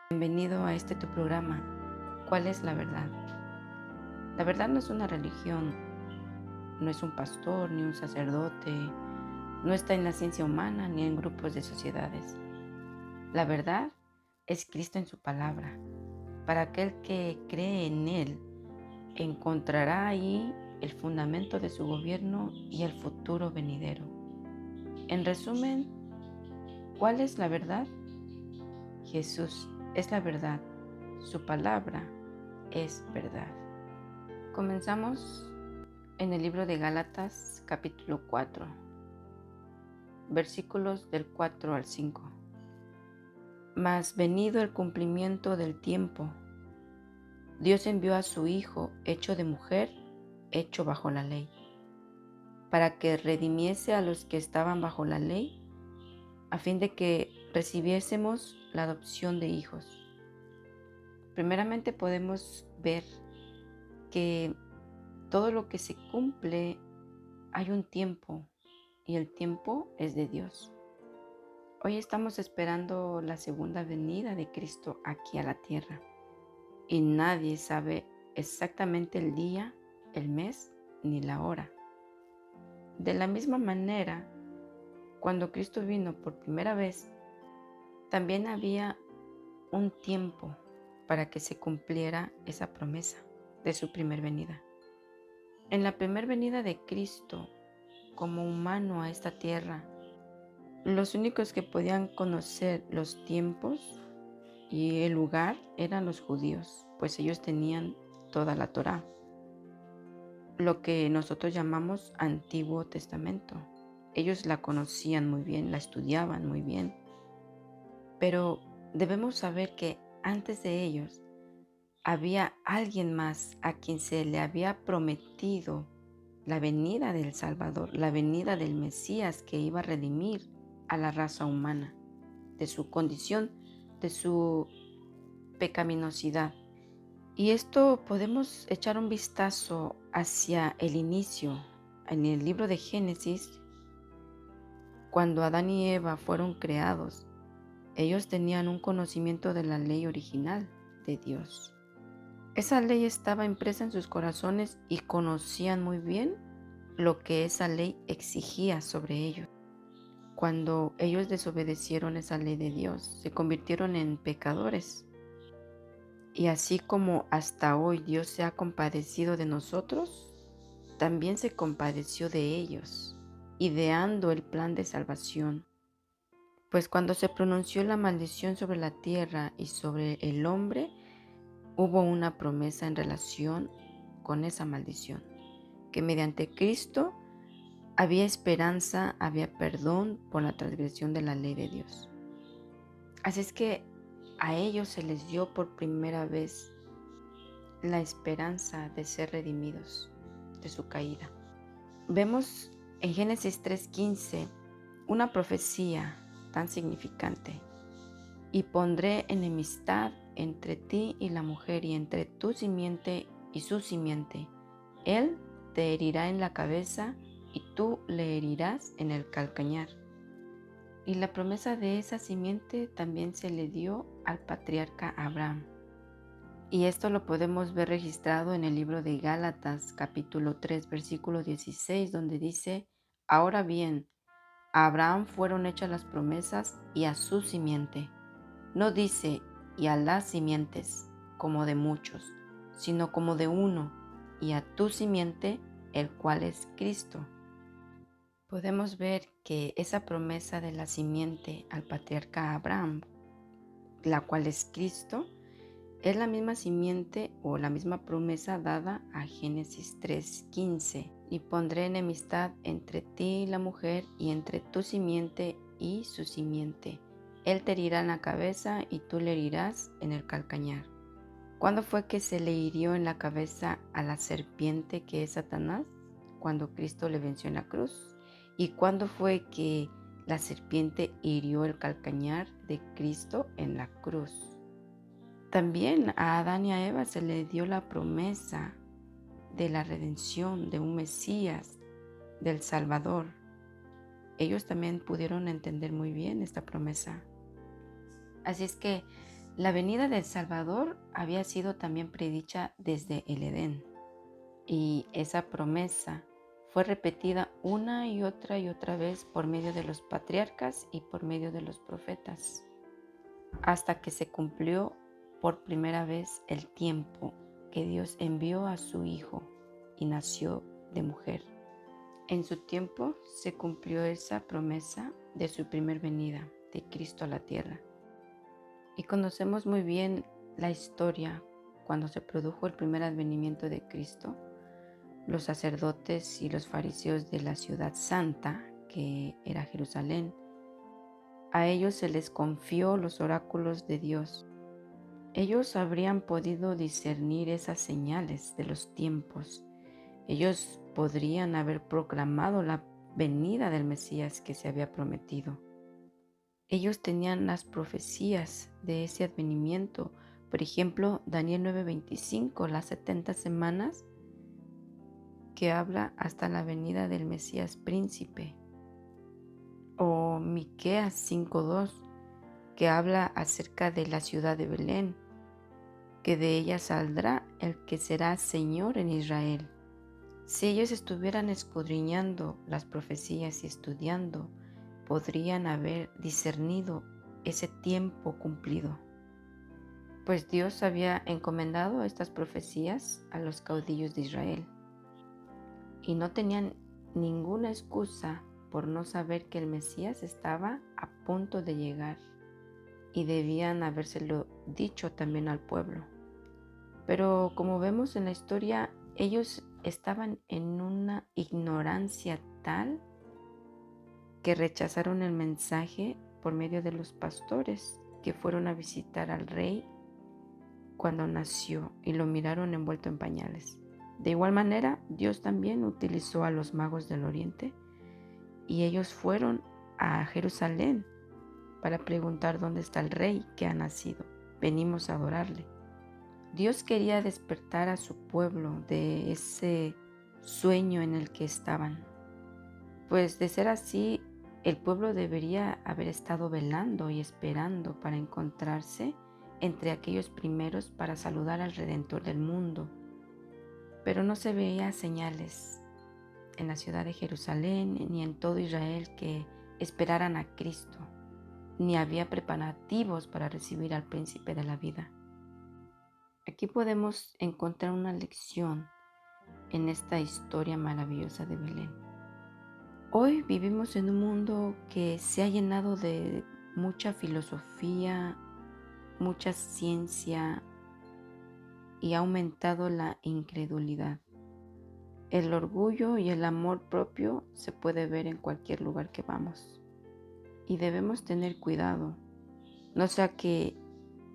Bienvenido a este tu programa. ¿Cuál es la verdad? La verdad no es una religión, no es un pastor ni un sacerdote, no está en la ciencia humana ni en grupos de sociedades. La verdad es Cristo en su palabra. Para aquel que cree en Él, encontrará ahí el fundamento de su gobierno y el futuro venidero. En resumen, ¿cuál es la verdad? Jesús es la verdad. Su palabra es verdad. Comenzamos en el libro de Gálatas, capítulo 4, versículos del 4 al 5. Mas venido el cumplimiento del tiempo, Dios envió a su Hijo, hecho de mujer, hecho bajo la ley, para que redimiese a los que estaban bajo la ley, a fin de que recibiésemos la adopción de hijos. Primeramente podemos ver que todo lo que se cumple hay un tiempo, y el tiempo es de Dios. Hoy estamos esperando la segunda venida de Cristo aquí a la tierra, y nadie sabe exactamente el día, el mes ni la hora. De la misma manera, cuando Cristo vino por primera vez, también había un tiempo para que se cumpliera esa promesa de su primer venida. En la primer venida de Cristo como humano a esta tierra, los únicos que podían conocer los tiempos y el lugar eran los judíos, pues ellos tenían toda la Torá, lo que nosotros llamamos Antiguo Testamento. Ellos la conocían muy bien, la estudiaban muy bien, pero debemos saber que antes de ellos había alguien más a quien se le había prometido la venida del Salvador, la venida del Mesías que iba a redimir a la raza humana de su condición, de su pecaminosidad. Y esto podemos echar un vistazo hacia el inicio, en el libro de Génesis, cuando Adán y Eva fueron creados. Ellos tenían un conocimiento de la ley original de Dios. Esa ley estaba impresa en sus corazones y conocían muy bien lo que esa ley exigía sobre ellos. Cuando ellos desobedecieron esa ley de Dios, se convirtieron en pecadores. Y así como hasta hoy Dios se ha compadecido de nosotros, también se compadeció de ellos, ideando el plan de salvación. Pues cuando se pronunció la maldición sobre la tierra y sobre el hombre, hubo una promesa en relación con esa maldición, que mediante Cristo había esperanza, había perdón por la transgresión de la ley de Dios. Así es que a ellos se les dio por primera vez la esperanza de ser redimidos de su caída. Vemos en Génesis 3:15 una profecía tan significante. Y pondré enemistad entre ti y la mujer, y entre tu simiente y su simiente. Él te herirá en la cabeza y tú le herirás en el calcañar. Y la promesa de esa simiente también se le dio al patriarca Abraham. Y esto lo podemos ver registrado en el libro de Gálatas, capítulo 3, versículo 16, donde dice: Ahora bien, a Abraham fueron hechas las promesas y a su simiente. No dice y a las simientes, como de muchos, sino como de uno, y a tu simiente, el cual es Cristo. Podemos ver que esa promesa de la simiente al patriarca Abraham, la cual es Cristo, es la misma simiente o la misma promesa dada a Génesis 3:15. Y pondré enemistad entre ti y la mujer, y entre tu simiente y su simiente. Él te herirá en la cabeza y tú le herirás en el calcañar. ¿Cuándo fue que se le hirió en la cabeza a la serpiente que es Satanás? Cuando Cristo le venció en la cruz. ¿Y cuándo fue que la serpiente hirió el calcañar de Cristo en la cruz? También a Adán y a Eva se le dio la promesa de la redención, de un Mesías, del Salvador. Ellos también pudieron entender muy bien esta promesa. Así es que la venida del Salvador había sido también predicha desde el Edén. Y esa promesa fue repetida una y otra vez por medio de los patriarcas y por medio de los profetas, hasta que se cumplió por primera vez el tiempo que Dios envió a su Hijo y nació de mujer. En su tiempo se cumplió esa promesa de su primer venida de Cristo a la tierra. Y conocemos muy bien la historia cuando se produjo el primer advenimiento de Cristo. Los sacerdotes y los fariseos de la ciudad santa, que era Jerusalén, a ellos se les confió los oráculos de Dios. Ellos habrían podido discernir esas señales de los tiempos. Ellos podrían haber proclamado la venida del Mesías que se había prometido. Ellos tenían las profecías de ese advenimiento. Por ejemplo, Daniel 9:25, las 70 semanas, que habla hasta la venida del Mesías príncipe. O Miqueas 5:2, que habla acerca de la ciudad de Belén, que de ella saldrá el que será Señor en Israel. Si ellos estuvieran escudriñando las profecías y estudiando, podrían haber discernido ese tiempo cumplido. Pues Dios había encomendado estas profecías a los caudillos de Israel y no tenían ninguna excusa por no saber que el Mesías estaba a punto de llegar y debían habérselo dicho también al pueblo. Pero como vemos en la historia, ellos estaban en una ignorancia tal que rechazaron el mensaje por medio de los pastores que fueron a visitar al rey cuando nació y lo miraron envuelto en pañales. De igual manera, Dios también utilizó a los magos del oriente y ellos fueron a Jerusalén para preguntar dónde está el rey que ha nacido. Venimos a adorarle. Dios quería despertar a su pueblo de ese sueño en el que estaban. Pues de ser así, el pueblo debería haber estado velando y esperando para encontrarse entre aquellos primeros para saludar al Redentor del mundo. Pero no se veía señales en la ciudad de Jerusalén ni en todo Israel que esperaran a Cristo, ni había preparativos para recibir al príncipe de la vida. Aquí podemos encontrar una lección en esta historia maravillosa de Belén. Hoy vivimos en un mundo que se ha llenado de mucha filosofía, mucha ciencia y ha aumentado la incredulidad. El orgullo y el amor propio se puede ver en cualquier lugar que vamos y debemos tener cuidado, no sea que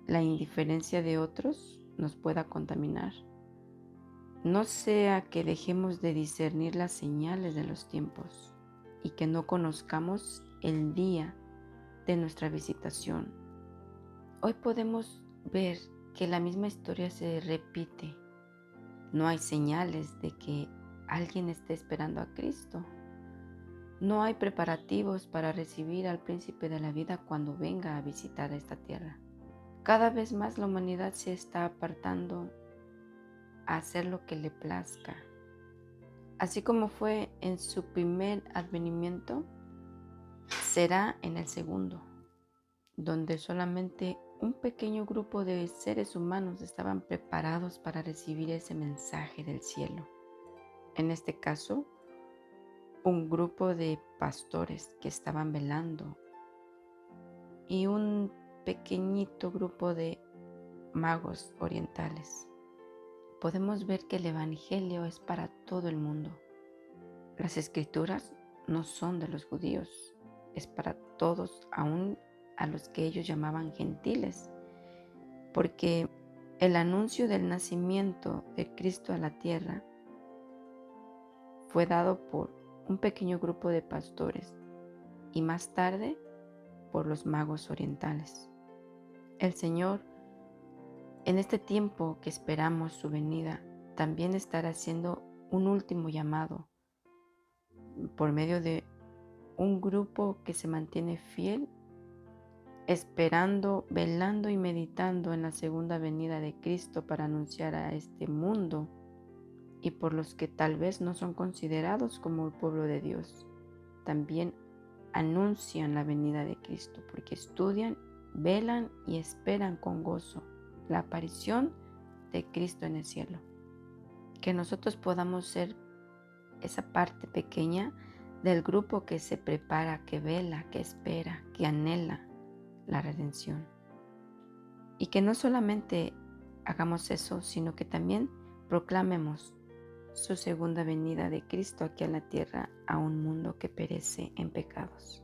la indiferencia de otros nos pueda contaminar, no sea que dejemos de discernir las señales de los tiempos y que no conozcamos el día de nuestra visitación. Hoy podemos ver que la misma historia se repite. No hay señales de que alguien esté esperando a Cristo. No hay preparativos para recibir al príncipe de la vida cuando venga a visitar esta tierra. Cada vez más la humanidad se está apartando a hacer lo que le plazca. Así como fue en su primer advenimiento, será en el segundo, donde solamente un pequeño grupo de seres humanos estaban preparados para recibir ese mensaje del cielo. En este caso, un grupo de pastores que estaban velando y un pequeñito grupo de magos orientales. Podemos ver que el Evangelio es para todo el mundo. Las Escrituras no son de los judíos, es para todos, aún a los que ellos llamaban gentiles, porque el anuncio del nacimiento de Cristo a la tierra fue dado por un pequeño grupo de pastores y más tarde por los magos orientales. El Señor, en este tiempo que esperamos su venida, también estará haciendo un último llamado por medio de un grupo que se mantiene fiel, esperando, velando y meditando en la segunda venida de Cristo para anunciar a este mundo, y por los que tal vez no son considerados como el pueblo de Dios. También anuncian la venida de Cristo porque estudian, velan y esperan con gozo la aparición de Cristo en el cielo. Que nosotros podamos ser esa parte pequeña del grupo que se prepara, que vela, que espera, que anhela la redención. Y que no solamente hagamos eso, sino que también proclamemos su segunda venida de Cristo aquí a la tierra, a un mundo que perece en pecados.